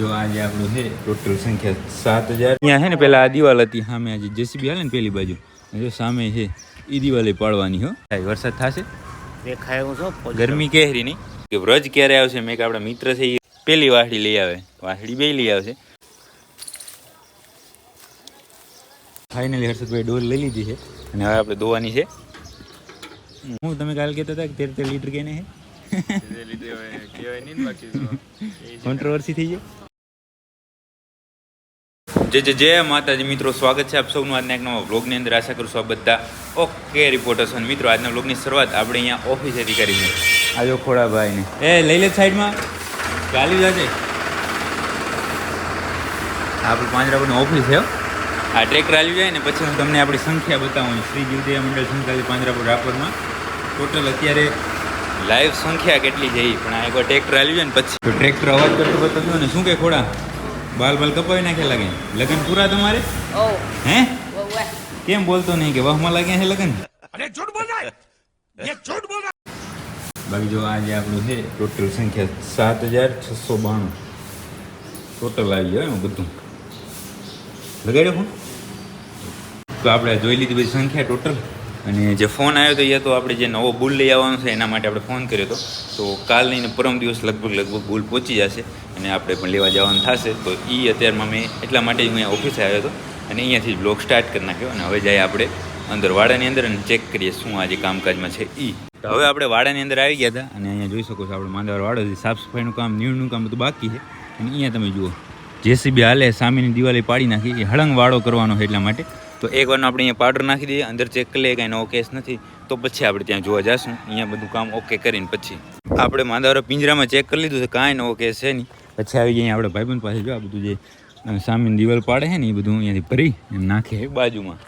જો આજે આપણું છે ટોટલ સંખ્યા 7000. અહીંયા છે ને પેલા આ દિવાલ હતી સામે, આજે જેસીબી હાલે ને પેલી બાજુ, જો સામે છે એ દિવાલે પાડવાની. હો વરસાદ થશે દેખાય હું છો, ગરમી કેહરી નહીં કે વ્રજ ક્યારે આવશે. મેં કે આપણા મિત્ર છે એ પેલી વાસળી લઈ આવે, વાસળી બે લઈ આવશે. ફાઇનલી હર્ષદભાઈ ડોલ લઈ લીધી છે અને હવે આપણે ધોવાની છે. હું તમે કાલ કહેતા હતા કે 13 લીટર કેને છે, કોન્ટ્રોવર્સી થઈ જાય. જય માતાજી મિત્રો, સ્વાગત છે આપ સૌનું આજના એક નવા વ્લોગની અંદર. આશા કરું છું આપ બધા ઓકે રિપોર્ટર્સ. અને મિત્રો આજના વ્લોગની શરૂઆત આપણે અહીંયા ઓફિસેથી કરીને આજો ખોડાભાઈને લઈ લે સાઈડમાં ચાલ્યું જશે. આપણે પાંજરાપુરની ઓફિસ છે. આ ટ્રેક્ટર આવી જાય ને પછી હું તમને આપણી સંખ્યા બતાવું. શ્રી જીવદયા મંડળ સંચાલિત પાંજરાપુર રાપરમાં ટોટલ અત્યારે લાઈવ સંખ્યા કેટલી છે એ પણ આ એકવાર ટ્રેક્ટર આવી જાય ને પછી તો ટ્રેક્ટર અવાજ કરતો બતાવ્યો ને. શું કે ખોડા બાલ કપાવી નાખે લાગે. લગન પૂરા તમારે? હે કેમ બોલતો નહીં કે વાહમાં લાગ્યા છે લગન? બાકી જો આજે આપણું છે ટોટલ સંખ્યા 7692 ટોટલ આવી ગયો એમાં બધું લગાડ્યો ફોન. તો આપણે જોઈ લીધી બધી સંખ્યા ટોટલ. અને જે ફોન આવ્યો હતો એ તો આપણે જે નવો બુલ લઈ આવવાનો છે એના માટે આપણે ફોન કર્યો હતો. તો કાલ નહીં ને પરમ દિવસ લગભગ બુલ પહોંચી જશે અને આપણે પણ લેવા જવાનું થશે. તો એ અત્યારમાં મેં એટલા માટે હું અહીંયા ઓફિસે આવ્યો હતો અને અહીંયાથી બ્લોગ સ્ટાર્ટ કરી નાખ્યો. અને હવે જાય આપણે અંદર વાડાની અંદર અને ચેક કરીએ શું આજે કામકાજમાં છે એ. તો હવે આપણે વાડાની અંદર આવી ગયા હતા અને અહીંયા જોઈ શકો છો આપણે માંદાવાળો વાડો છે. સાફ સફાઈનું કામ, નીણનું કામ બધું બાકી છે. અને અહીંયા તમે જુઓ જેસીબી હાલે, સામેની દિવાલે પાડી નાખી. એ હળંગ વાડો કરવાનો છે એટલા માટે. તો એકવારનો આપણે અહીંયા પાવડર નાખી દઈએ, અંદર ચેક કરી લઈએ કાંઈ નવો કેસ નથી તો પછી આપણે ત્યાં જોવા જઈશું. અહીંયા બધું કામ ઓકે કરીને પછી આપણે માંદાવાળા પિંજરામાં ચેક કરી લીધું છે, કાંઈ નવો કેસ છે નહીં. પછી આવી ગયા આપણે ભાઈબંધ પાસે. જો આ બધું જે સામેની દિવાલ પાડે છે ને એ બધું અહીંયાથી ભરી એમ નાખે બાજુમાં.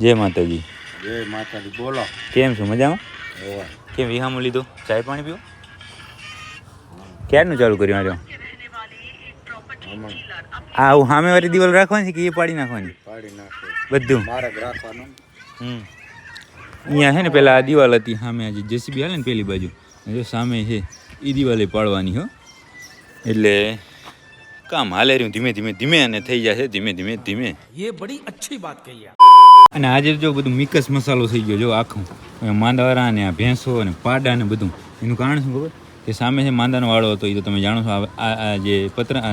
જય માતાજી. જય માતાજી. બોલો કેમ છો? મજામાં? કેમ વિહામો લીધો? ચાય પાણી પીવો? ક્યારનું ચાલુ કર્યું? આજો આ સામે વાળી દિવાલ રાખવાની કે એ પાડી નાખવાની? બધું મારે રાખવાનું. અહીંયા છે ને પેલા આ દિવાલ હતી સામે, આજે જેસીબી હાલે ને પેલી બાજુ, જો સામે છે એ દિવાલે પાડવાની. હો એટલે કામ હાલે રહ્યું ધીમે ધીમે અને થઈ જશે ધીમે ધીમે. ये बड़ी अच्छी बात कही. અને આજે જો બધું મિક્સ મસાલો થઈ ગયો જો આખું માંદાવાળા ને આ ભેંસો અને પાડા ને બધું. એનું કારણ શું ખબર? કે સામે છે માંદાનો વાળો હતો એ તો તમે જાણો છો. આ જે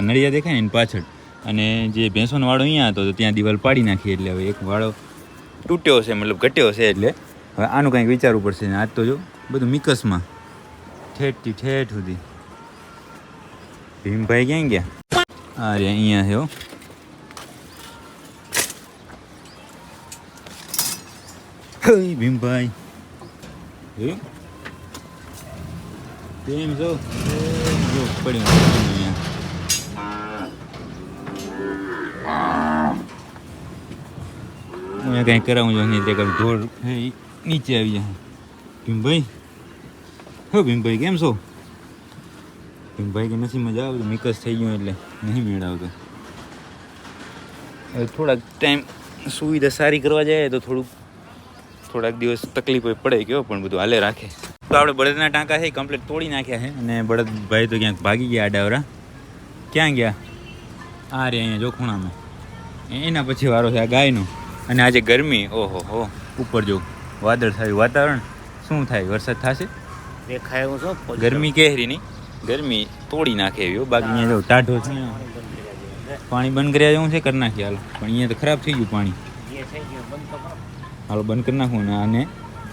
નળિયા દેખાય ને એની પાછળ, અને જે ભેંસોનો વાળો અહીંયા હતો તો ત્યાં દિવાલ પાડી નાખી. એટલે હવે એક વાળો તૂટ્યો છે, મતલબ ઘટ્યો છે. એટલે હવે આનું કંઈક વિચારવું પડશે. આજ તો જો બધું મિક્સમાં ઠેઠથી ઠેઠ સુધી. ભીમભાઈ ક્યાં ગયા? હા રે અહીંયા છે. હો ભીમભાઈ કેમ છો? પડ્યું હું કંઈ કરાવું છું નહીં. ઢોર નીચે આવી જાય. ભીમભાઈ ભીમભાઈ કેમ છો? ભીમભાઈ કે નથી મજા આવતું, મિકસ થઈ ગયું એટલે નહીં મેળ આવતો. હવે થોડાક ટાઈમ સુવિધા સારી કરવા જાય તો થોડાક દિવસ તકલીફ પડે કયો, પણ બધું હાલે રાખે. તો આપણે બળદના ટાંકા છે કમ્પ્લીટ તોડી નાખ્યા છે. અને બળદભાઈ તો ક્યાંક ભાગી ગયા આડાવરા. ક્યાં ગયા? આ રે અહીંયા જોખુણામાં. એના પછી વારો છે આ ગાયનો. અને આજે ગરમી, ઓહો હો, ઉપર જો વાદળ થયું વાતાવરણ. શું થાય? વરસાદ થશે દેખાય હું છો. ગરમી કેહરી નહીં, ગરમી તોડી નાખે એવી. બાકી અહીંયા જો ટાઢો છે, પાણી બંધ કર્યા જેવું છે, કરી નાખીએ હાલો. પણ અહીંયા તો ખરાબ થઈ ગયું પાણી. હાલો બંધ કરી નાખવું ને આને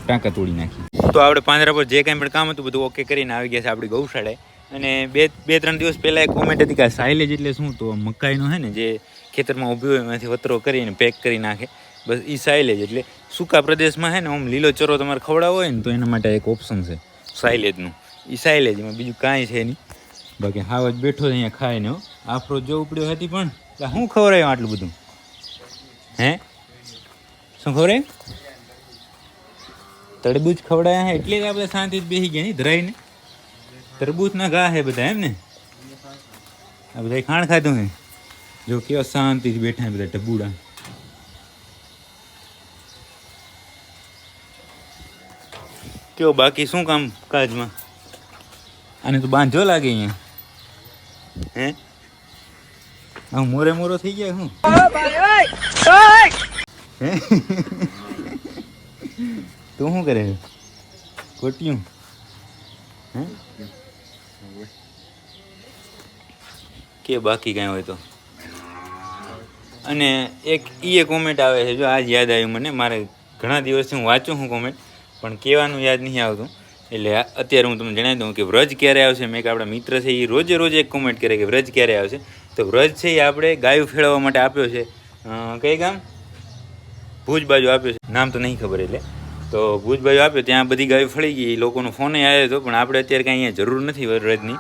ટાંકા તોડી નાખી. તો આપણે પાંજરા પર જે કાંઈ પણ કામ હતું બધું ઓકે કરીને આવી ગયા છે આપણી ગૌશાળાએ. અને બે ત્રણ દિવસ પહેલાં એક કોમેન્ટ હતી કે સાઇલેજ એટલે શું? તો મકાઈનો છે ને જે ખેતરમાં ઊભી હોય એમાંથી વતરો કરીને પેક કરી નાખે, બસ એ સાઇલેજ. એટલે સૂકા પ્રદેશમાં છે ને આમ લીલો ચરો તમારે ખવડાવવો હોય ને તો એના માટે એક ઓપ્શન છે સાઇલેજનું. એ સાઇલેજ, એમાં બીજું કાંઈ છે નહીં. બાકી હાવ જ બેઠો છે અહીંયા ખાઈને. હો આફરો જો ઉપડ્યો હતી પણ શું ખવડાવ્યું આટલું બધું? હે શું ખવડાવ્યું? તરબૂચ ખવડાયા હે એટલે જ આપણે શાંતિથી બેસી ગયા નહીં ધરાઈને. તરબૂચના ઘા હે બધા એમ ને? આ બધા ખાણ ખાધું હે. જો કેવા શાંતિથી બેઠા હે બધા ટબુડા. કેવો બાકી શું કામ કાજમાં? આને તો બાંધો લાગે અહીંયા. હે હા મોરે મોરો થઈ ગયા હું હે તું શું કરે કોટિયું હે કે બાકી કાંઈ હોય તો. અને એક એ કોમેન્ટ આવે છે જો આજ યાદ આવ્યું મને. મારે ઘણા દિવસથી હું વાંચું છું કોમેન્ટ પણ કહેવાનું યાદ નહીં આવતું એટલે અત્યારે હું તમને જણાવી દઉં કે વ્રજ ક્યારે આવશે. મેં કે આપણા મિત્ર છે એ રોજે રોજ એક કોમેન્ટ કરે કે વ્રજ ક્યારે આવશે. તો વ્રજ છે એ આપણે ગાયું ફેરવવા માટે આપ્યો છે. કઈ ગામ ભુજ બાજુ આપ્યો છે, નામ તો નહીં ખબર. એટલે તો ભુજ બાજુ આપ્યો ત્યાં બધી ગાયો ફળી ગઈ. લોકોનો ફોન આવ્યો હતો પણ આપણે અત્યારે કાંઈ અહીંયા જરૂર નથી વ્રજની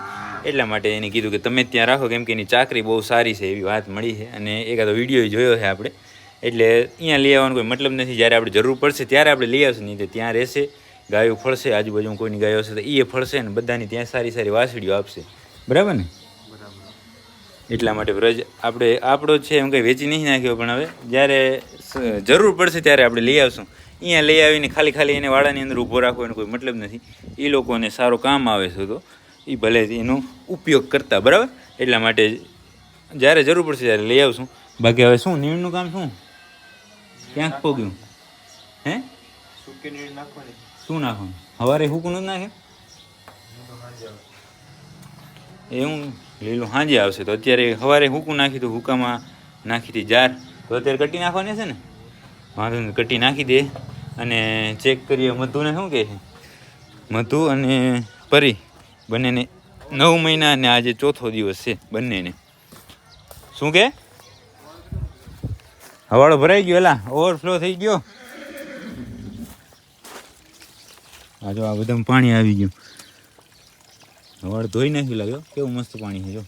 એટલા માટે એને કીધું કે તમે ત્યાં રાખો કેમ કે એની ચાકરી બહુ સારી છે એવી વાત મળી છે. અને એકાદો વિડીયો જોયો છે આપણે એટલે અહીંયા લઈ આવવાનો કોઈ મતલબ નથી. જ્યારે આપણે જરૂર પડશે ત્યારે આપણે લઈ આવશે, નહીં તો ત્યાં રહેશે, ગાયો ફળશે, આજુબાજુ કોઈની ગાયો હશે તો એ ફળશે ને બધાની ત્યાં સારી સારી વાસળીઓ આપશે. બરાબર ને? એટલા માટે વ્રજ આપણે આપણો છે એમ કંઈ વેચી નહીં નાખ્યો પણ હવે જ્યારે જરૂર પડશે ત્યારે આપણે લઈ આવશું. અહીંયા લઈ આવીને ખાલી ખાલી એને વાડાની અંદર ઊભો રાખવો એનો કોઈ મતલબ નથી. એ લોકોને સારું કામ આવે છે તો એ ભલે એનો ઉપયોગ કરતા. બરાબર? એટલા માટે જ્યારે જરૂર પડશે ત્યારે લઈ આવશું. બાકી હવે શું નીણનું કામ શું ક્યાંક પોગ્યું હે શું નાખવાનું? સવારે હૂકું નથી નાખે એ હું લીલું સાંજે આવશે તો અત્યારે સવારે હૂકું નાખી તો હૂકામાં નાખી હતી જાર તો અત્યારે કટી નાખવાની છે ને વાંધો નહીં કટી નાખી દે. અને ચેક કરીએ મધુને શું કહે છે. મધુ અને પરી બંનેને 9 મહિના અને આજે 4થો દિવસ છે બંનેને. શું કે હવાડો ભરાઈ ગયો એલા ઓવરફ્લો થઈ ગયો. આ જો આ બધામાં પાણી આવી ગયું. હવાડો ધોઈ નાખ્યું લાગ્યો કેવું મસ્ત પાણી છે જો.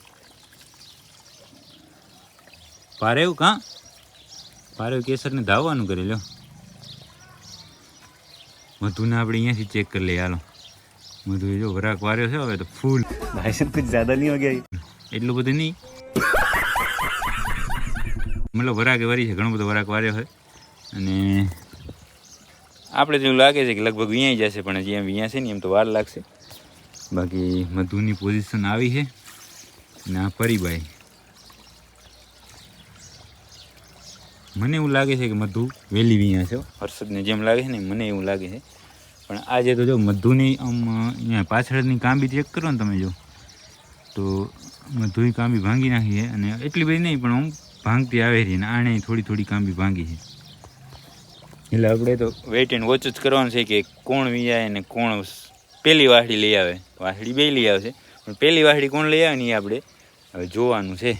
પારેવું કાં પારેવું કેસરને ધાવવાનું કરી લો. મધુને આપણે અહીંયાથી ચેક કરી લઈએ. હાલો મધુ જો વરાક વાર્યો છે હવે તો ફૂલ. भाई साहब कुछ ज्यादा नहीं हो गया? એટલું બધું નહીં મતલબ વરાકે વરી છે, ઘણો બધો વરાક વાર્યો છે. અને આપણે તો એવું લાગે છે કે લગભગ વિયાઈ જશે પણ હજી એમ વિયા છે ને એમ તો વાર લાગશે. બાકી મધુની પોઝિશન આવી છે ને આ પરીબાઈ મને એવું લાગે છે કે મધુ વહેલી વિયા છે. હર્ષદને જેમ લાગે છે ને મને એવું લાગે છે. પણ આજે તો જો મધુની આમ અહીંયા પાછળની કાંબી ચેક કરો ને તમે જો તો મધુની કાંબી ભાંગી નાખી છે. અને એટલી બધી નહીં પણ આમ ભાંગતી આવે છે ને આણે થોડી થોડી કાંબી ભાંગી છે. એટલે આપણે તો વેઇટ એન્ડ વોચ જ કરવાનું છે કે કોણ વિયાય ને કોણ પહેલી વાહડી લઈ આવે. વાહડી બે લઈ આવશે પણ પહેલી વાહડી કોણ લઈ આવે ને એ આપણે હવે જોવાનું છે.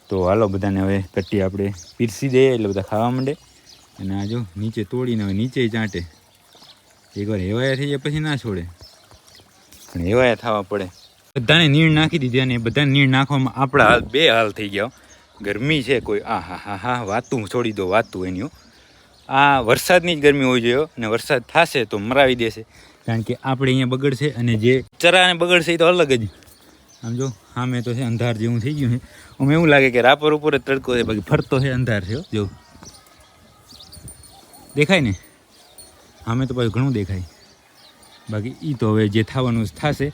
તો હાલો બધાને હવે કટ્ટી આપણે પીરસી દઈએ એટલે બધા ખાવા માંડે. અને આ જો નીચે તોડીને હવે નીચે ચાંટે. એકવાર હેવાયા થઈ જાય પછી ના છોડે પણ હેવાયા થવા પડે. બધાને નીણ નાખી દીધી અને બધાને નીણ નાખવામાં આપણા હાલ 2 હાલ થઈ ગયા. ગરમી છે કોઈ આ હા હા હા વાતું છોડી દો વાતું એની. આ વરસાદની જ ગરમી હોવી જોઈએ અને વરસાદ થશે તો મરાવી દેશે કારણ કે આપણે અહીંયા બગડશે અને જે ચરાને બગડશે એ તો અલગ જ. આમ જો સામે તો છે અંધાર જેવું થઈ ગયું છે. આમ એવું લાગે કે રાપર ઉપર જ તડકો છે બાકી ફરતો છે અંધાર છે જો દેખાય ને સામે તો પાછું ઘણું દેખાય. બાકી એ તો હવે જે થવાનું થશે.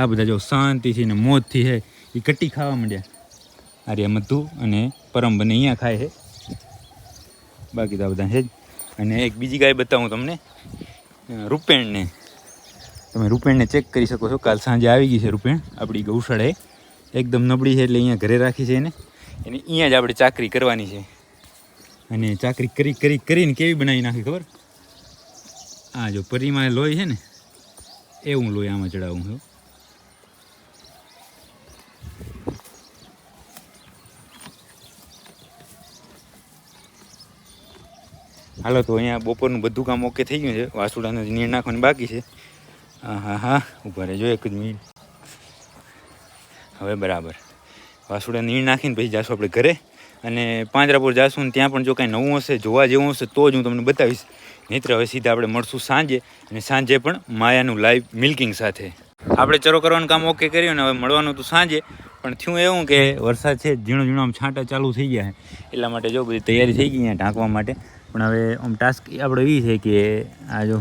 આ બધા જો શાંતિથી ને મોજથી છે એ કટ્ટી ખાવા માંડ્યા. આર્યા મધુ અને પરમ બંને અહીંયા ખાય છે. બાકી તો આ બધા છે જ. અને એક બીજી ગાય બતાવું તમને રૂપેણને. તમે રૂપેણને ચેક કરી શકો છો. કાલ સાંજે આવી ગઈ છે રૂપેણ આપણી ગૌશાળાએ. એકદમ નબળી છે એટલે અહીંયા ઘરે રાખી છે એને અહીંયા જ આપણે ચાકરી કરવાની છે. અને ચાકરી કરીને કેવી બનાવી નાખી ખબર? આ જો પરીમાં લોહી છે ને એવું લોહી આમાં ચડાવું છું. હાલો તો અહીંયા બપોરનું બધું કામ ઓકે થઈ ગયું છે. વાસુડાને નીણ નાખવાની બાકી છે. હા હા હા ઊભા રહેજો એક જ મિનિટ. હવે બરાબર વાસુડા નીણ નાખીને પછી જાશું આપણે ઘરે. અને પાંજરાપોર જાશું ને ત્યાં પણ જો કાંઈ નવું હશે જોવા જેવું હશે તો જ હું તમને બતાવીશ. નહીંતર હવે સીધા આપણે મળશું સાંજે. અને સાંજે પણ માયાનું લાઈવ મિલ્કિંગ સાથે. આપણે ચરો કરવાનું કામ ઓકે કર્યું ને હવે મળવાનું હતું સાંજે. પણ થયું એવું કે વરસાદ છે ઝીણો ઝીણો આમ છાંટા ચાલુ થઈ ગયા છે એટલા માટે જો બધી તૈયારી થઈ ગઈ અહીંયા ઢાંકવા માટે. પણ હવે આમ ટાસ્ક આપણો એ છે કે આ જો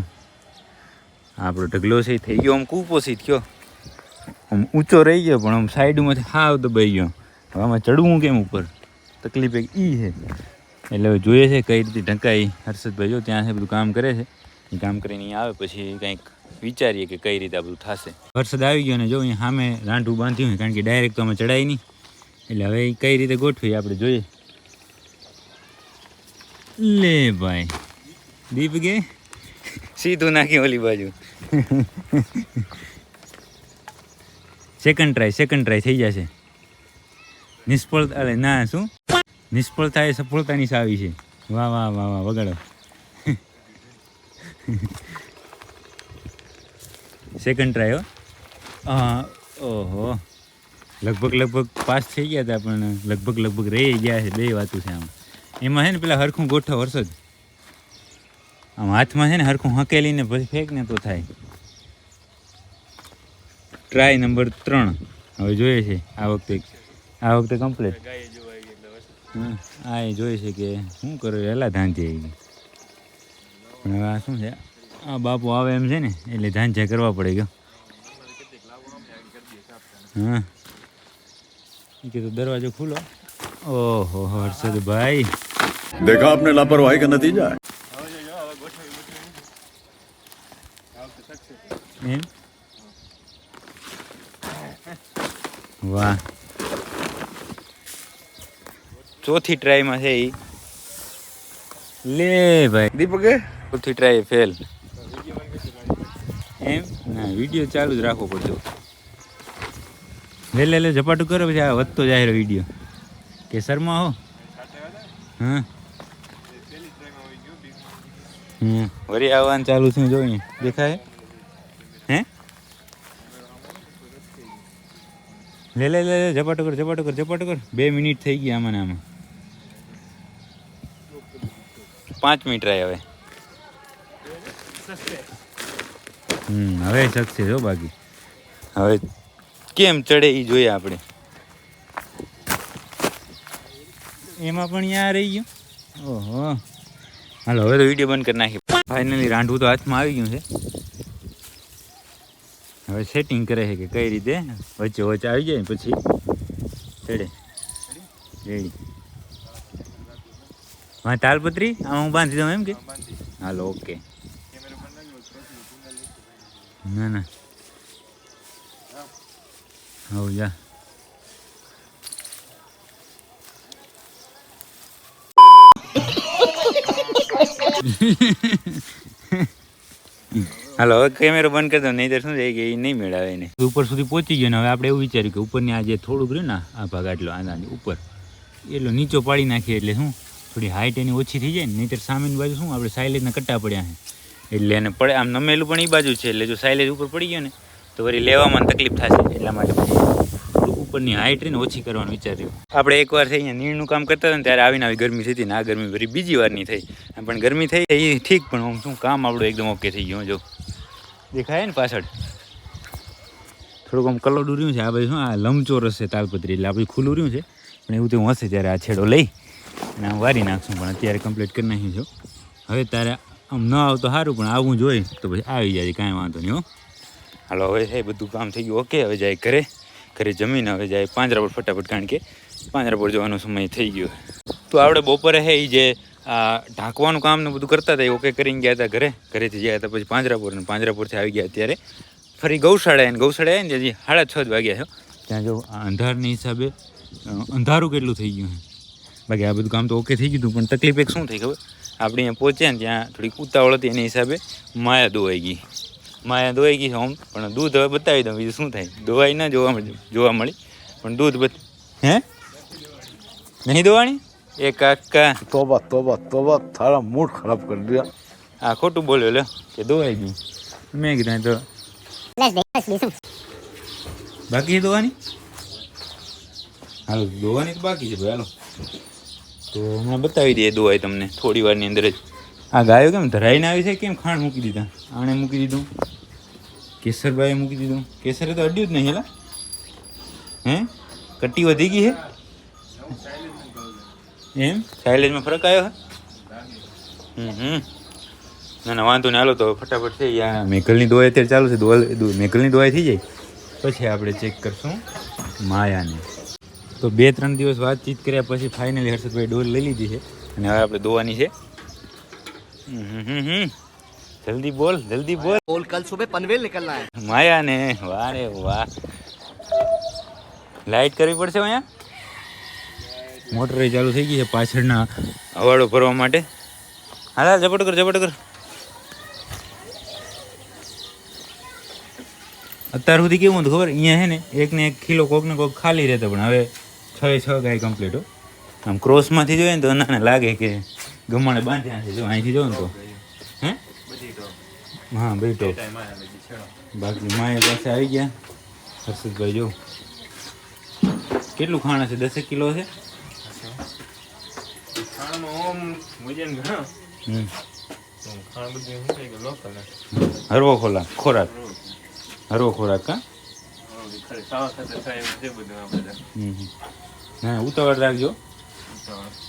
આપણો ઢગલો છે એ થઈ ગયો આમ કૂપોષિત થયો. આમ ઊંચો રહી ગયો પણ આમ સાઈડમાંથી હાવ દબાઈ ગયો. હવે આમાં ચડવું કેમ ઉપર? તકલીફ એક ઈ છે. એટલે હવે જોઈએ છે કઈ રીતે ઢંકાઈ. હર્ષદભાઈ જો ત્યાં છે બધું કામ કરે છે. એ કામ કરીને અહીંયા આવે પછી કંઈક વિચારીએ કે કઈ રીતે આ બધું થશે. હર્ષદ આવી ગયો ને જો અહીંયા સામે રાંઢું બાંધ્યું હોય કારણ કે ડાયરેક્ટ તો અમે ચડાય નહીં. એટલે હવે કઈ રીતે ગોઠવીએ આપણે જોઈએ. લે ભાઈ દીપ ગે સીધું નાખી ઓલી બાજુ. સેકન્ડ ટ્રાય થઈ જશે. નિષ્ફળ અરે ના શું નિષ્ફળતા એ સફળતાની ચાવી છે. વાહ વાહ વાહ વાહ વગાડો. સેકન્ડ ટ્રાય હો. ઓહો લગભગ પાસ થઈ ગયા હતા પણ લગભગ રહી ગયા છે. બે વાતું છે આમ. એમાં છે ને પેલા હરખું ગોઠવ વરસાદ આમ હાથમાં છે ને હરખું હકેલીને પછી ફેંક ને તો થાય. ટ્રાય નંબર 3 હવે જોઈએ છે આ વખતે કમ્પ્લીટ. હા એ જોઈએ છે કે શું કરો એલા ધાંધ્યા પણ હવે આ શું છે આ બાપુ આવે એમ છે ને એટલે ધાંધ્યા કરવા પડે ગયો. હા એ કીધું દરવાજો ખુલ્લો. ઓહો હર્ષદભાઈ देखा आपने लापरवाही का नतीजा है. એમ વાહ ચોથી ટ્રાયમાં છે એ. લે ભાઈ दीपक ચોથી ટ્રાય ફેલ. એમ ના વિડીયો ચાલુ જ રાખવો પડતો. લે ઝપાટું કરો પછી આ વધતો જાય વિડીયો. કેસરમાં હો હા વરી આવવાનું ચાલુ છે જોઈએ દેખાય હે. લે ઝપાટું કર 2 મિનિટ થઈ ગયા આમાં 5 મિનિટ રહે હવે. હવે શકશે જો બાકી હવે કેમ ચડે એ જોઈએ આપણે. એમાં પણ ત્યાં રહી ગયો. ઓહો હાલો હવે તો વિડીયો બંધ કરી નાખી. ફાઇનલી રાંઢવું તો હાથમાં આવી ગયું છે. હવે સેટિંગ કરે છે કે કઈ રીતે વચ્ચે આવી જાય પછી ચડે. રેડી હા તાલપત્રી આમાં હું બાંધી દઉં એમ કે હાલો ઓકે. ના હવ જા હાલો હવે કેમેરો બંધ કરી દો નહીં તો શું થાય કે એ નહીં મેળાવે એને. ઉપર સુધી પહોંચી ગયો ને હવે આપણે એવું વિચાર્યું કે ઉપરની આ જે થોડુંક રહ્યું ને આ ભાગ આટલો આનાની ઉપર એટલો નીચો પાડી નાખીએ એટલે શું થોડી હાઈટ એની ઓછી થઈ જાય ને. નહીંતર સામેની બાજુ શું આપણે સાઇલેજના કટ્ટા પડ્યા છે એટલે એને પડે આમ નમેલું પણ એ બાજુ છે એટલે જો સાઇલેજ ઉપર પડી ગયો ને તો વળી લેવામાં તકલીફ થશે. એટલા માટે થોડુંક ઉપરની હાઈટ રહીને ઓછી કરવાનું વિચાર્યું. આપણે એકવાર થઈ અહીંયા નીણનું કામ કરતા હતા ને ત્યારે આવીને આવી ગરમી થઈ હતી ને આ ગરમી વળી બીજી વારની થઈ. પણ ગરમી થઈ એ ઠીક પણ આમ શું કામ આપણું એકદમ ઓકે થઈ ગયું. જો દેખાય ને પાછળ થોડુંક આમ કલોડું રહ્યું છે. આ ભાઈ શું આ લંબચોરસ છે તાલપત્રી એટલે આપણે ખુલ્લું રહ્યું છે પણ એવું તો હું હશે ત્યારે આ છેડો લઈ અને આમ વારી નાખશું પણ અત્યારે કમ્પ્લીટ કરી નાખ્યું છું. હવે તારે આમ ન આવતો સારું પણ આવવું જોઈએ તો પછી આવી જાય કાંઈ વાંધો નહીં. હો હાલો હવે એ બધું કામ થઈ ગયું ઓકે. હવે જાય ઘરે જમીને હવે જાય પાંજરાપોળ ફટાફટ કારણ કે પાંજરાપોળ જવાનો સમય થઈ ગયો. તો આપણે બપોરે હે એ જે આ ઢાંકવાનું કામ ને બધું કરતા હતા એ ઓકે કરીને ગયા હતા ઘરેથી ગયા હતા પછી પાંજરાપોરથી આવી ગયા અત્યારે ફરી ગૌશાળા ને હજી 6:30 વાગ્યા છે. ત્યાં જો અંધારની હિસાબે અંધારું કેટલું થઈ ગયું છે. બાકી આ બધું કામ તો ઓકે થઈ ગયું પણ તકલીફ એક શું થઈ ખબર આપણે અહીંયા પહોંચ્યા ને ત્યાં થોડીક ઉતાવળ હતી એની હિસાબે માયા ધોવાઈ ગઈ છે આમ. પણ દૂધ હવે બતાવી દઉં બીજું શું થાય. ધોવાઈ ના જોવા મળી પણ દૂધ હે નહીં ધોવાણી એ કાકા तोबा थारा मूड खराब कर दिया. આ ખોટું બોલ્યો લે કે ધોવાઈ ગયું. મેં કીધું તો બાકી ધોવાની હાલો ધોવાની તો બાકી છે ભાઈ. હાલો તો હમણાં બતાવી દઈએ ધોવાય તમને થોડી વારની અંદર જ. આ ગાયો કેમ ધરાઈને આવી છે કેમ ખાંડ મૂકી દીધા. આણે મૂકી દીધું કેસરભાઈએ મૂકી દીધું. કેસરે તો અડ્યું જ નહીં હેલા હે કટ્ટી વધી ગઈ છે એમ સાઇલેજમાં ફરક આવ્યો હે. ના વાંધો ને હાલો તો ફટાફટ થઈ મેઘલની દવાઈ અત્યારે ચાલુ છે. મેઘલની દવાઈ થઈ જાય પછી આપણે ચેક કરશું માયાને. તો 2-3 દિવસ વાતચીત કર્યા પછી ફાઇનલી હર્ષદભાઈ ડોલ લઈ લીધી છે અને હવે આપણે દોવાની છે. જલ્દી બોલ જલ્દી બોલ. और कल सुबह पनवेल निकलना है. માયાને વારે વાહ. લાઇટ કરવી પડશે અહીંયા. મોટર ચાલુ થઈ ગઈ છે પાછળના હવાડો ભરવા માટે. હા ઝપટ કર ઝપટ કર. અત્યાર સુધી કેવું હતું ખબર, અહીંયા છે ને 1 ને 1 કિલો કોક ને કોક ખાલી રહેતો, પણ હવે 6 ગાય કમ્પ્લીટ હો. આમ ક્રોસમાંથી જોઈએ ને તો ના લાગે કે ગમાણે બાંધ્યા છે. જો અહીંથી જો ને તો હે હા ભાઈ તો બાકી માયા પાસે આવી ગયા. હર્ષદભાઈ જો કેટલું ખાણ છે, 10 કિલો છે. હરવો ખોરાક કા. હા ઉતાવળ રાખજો.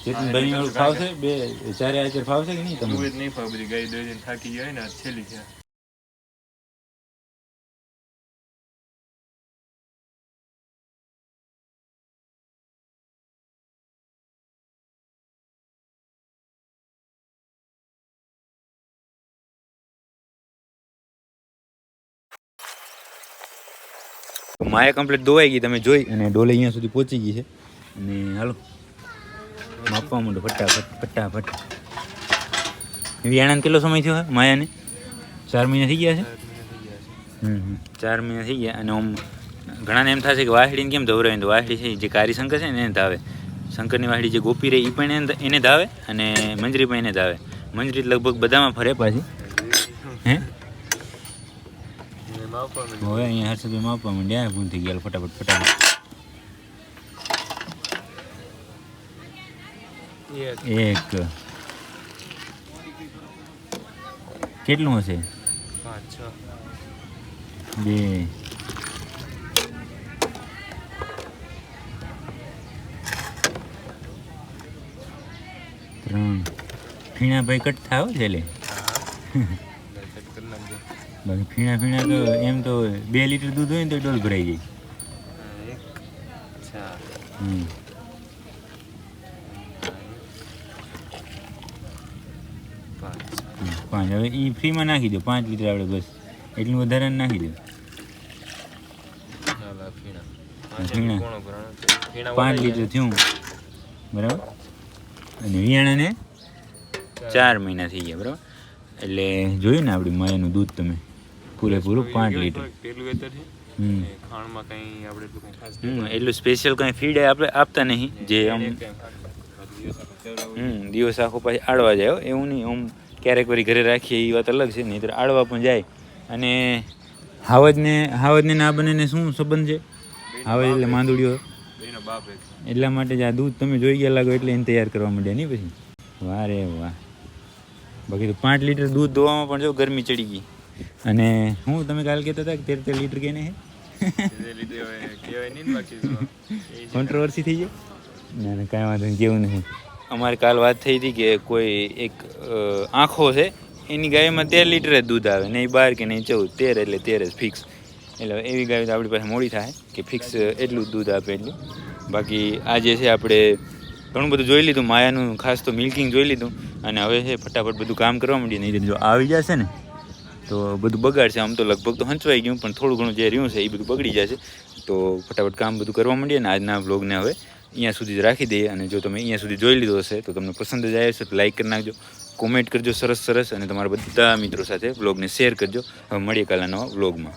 જેટલું દહીં વાળું ફાવશે 2-4 આચર ફાવશે કે નહીં તમને? નહીં ફાવ, બધી ગાય દોઈને થાકી જાય ને છેલ્લી છે. માયા કમ્પ્લીટ ધોવાઈ ગઈ, તમે જોઈ, અને ડોલે અહીંયા સુધી પહોંચી ગઈ છે. અને હાલો માપવા માંડો ફટાફટ. વિયાણાને કેટલો સમય થયો માયાને? 4 મહિના થઈ ગયા છે. 4 મહિના થઈ ગયા. અને આમ ઘણાને એમ થશે કે વાહડીને કેમ ધવરાવીને, તો વાહડી છે જે કારી શંકર છે ને એને ધાવે. શંકરની વાહડી જે ગોપી રહે એ પણ એને ધાવે, અને મંજરી પણ એને ધાવે. મંજરી લગભગ બધામાં ફરે પાછી. હે હવે અહીંયા હર્ષદભાઈ માપવા માંડ્યા. ભૂલ થઈ ગયા. ફટાફટ. એક કેટલું હશે? 5-6 2 3 ફીણા ભાઈ કટ થાવ છે લે. બાકી ફીણા તો એમ તો 2 લીટર દૂધ હોય ને તો ડોલ ભરાઈ જાય. 5 હવે એ ફ્રીમાં નાખી દો. 5 લીટર આપણે બસ એટલું વધારે નાખી દો. ફીણા 5 લીટર થયું બરાબર. અને વિયાણાને 4 મહિના થઈ ગયા બરાબર. એટલે જોયું ને આપણી માયાનું દૂધ તમે પૂરેપૂરું 5 લીટર. એટલું સ્પેશિયલ કંઈ ફીડ આપણે આપતા નહીં, જે આમ દિવસ આખો પાછી આડવા જાય એવું નહીં. આમ ક્યારેક વળી ઘરે રાખીએ એ વાત અલગ છે, નહીં તો આડવા પણ જાય. અને હાવજને ના બંનેને શું સંબંધ છે? હાવજ એટલે માંદુડીઓ, એટલા માટે જ આ દૂધ તમે જોઈ ગયા લાગો એટલે એને તૈયાર કરવા માંડ્યા નહીં પછી. વાહ રે વાહ. બાકી તો 5 લીટર દૂધ ધોવામાં પણ જો ગરમી ચડી ગઈ. અને હું તમે કાલે કહેતા હતા કે 13 લીટર કેને હે કોન્ટ્રોવર્સી થઈ જાય. ના કાંઈ વાંધો નહીં, કેવું નહીં. અમારે કાલ વાત થઈ હતી કે કોઈ એક આંખો છે એની ગાયમાં 13 લીટર જ દૂધ આવે, નહીં 12 કે નહીં 14, 13 એટલે 13 જ ફિક્સ. એટલે એવી ગાય તો આપણી પાસે મોડી થાય કે ફિક્સ એટલું જ દૂધ આપે એટલું. બાકી આ જે છે આપણે ઘણું બધું જોઈ લીધું. માયાનું ખાસ તો મિલ્કિંગ જોઈ લીધું. અને હવે છે ફટાફટ બધું કામ કરવા માંડીએ, નહીં જો આવી જશે ને તો બધું બગાડશે. આમ તો લગભગ તો હંચવાઈ ગયું, પણ થોડું ઘણું જે રહ્યું છે એ બધું બગડી જશે. તો ફટાફટ કામ બધું કરવા માંડીએ. અને આજના વ્લોગને હવે અહીંયા સુધી જ રાખી દઈએ. અને જો તમે અહીંયા સુધી જોઈ લીધો હશે તો તમને પસંદ જ આવ્યો હશે તો લાઈક કરી નાખજો, કોમેન્ટ કરજો સરસ. અને તમારા બધા મિત્રો સાથે વ્લોગને શેર કરજો. હવે મળીએ કાલના નવા વ્લોગમાં.